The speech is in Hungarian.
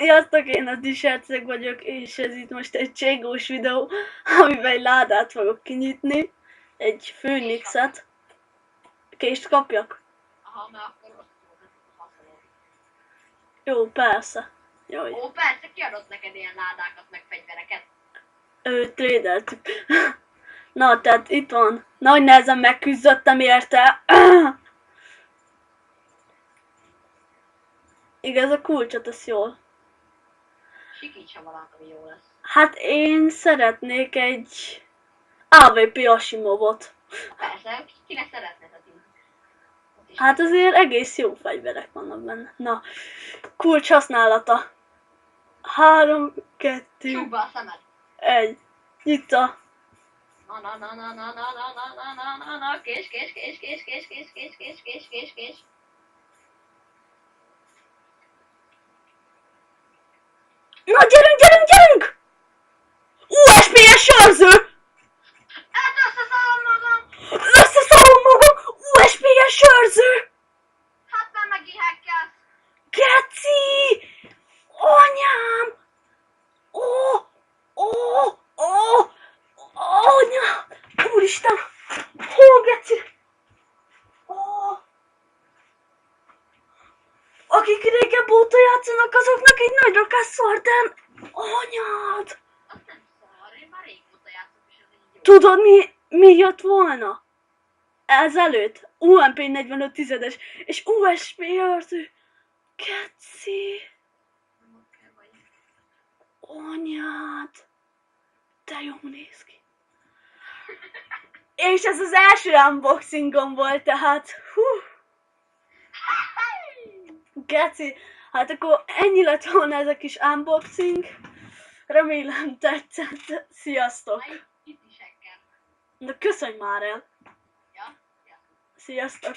Sziasztok, én a Disherceg vagyok, és ez itt most egy cségós videó, amiben egy ládát fogok kinyitni, egy főnixet. Kést kapjak? Aha, mert akkor ott hasonló. Jó, persze. Jaj. Ó, persze, kiadott neked ilyen ládákat, meg fegyvereket. Trédeltük. Na, tehát itt van. Nagy nehezen megküzdöttem érte. Igaz, a kulcsot, ez jól. Sikítsa valamit, ami jó lesz. Hát én szeretnék egy AVP Asimovot. Persze, kinek szeretnéd a tím? Hát azért egész jó fegyverek vannak benne. Na, kulcs használata. 3, 2, Csukd be a szemed. 1. Nyitva. Na, kés. Na, gyerünk! USP-es sörző! Hát összeszalom magam! Összeszalom magam! USP-es sörző! Hát már megint hackelsz! Geci! Anyám! Anya! Úristen! Hol, geci? Akik régebb óta játszanak, azoknak egy nagy rakás szarden. Anyád! Azt nem szar, én már régóta játszok, és ez így jó. Tudod, mi jött volna? Ezelőtt UMP 45 tizedes és USP őrző. Geci! Anyád! De jó néz ki. És ez az első unboxingom volt, tehát Geci, hát akkor ennyi lett volna ez a kis unboxing. Remélem tetszett. Sziasztok! Na, itt is hackel. Na köszönj már el! Ja? Sziasztok!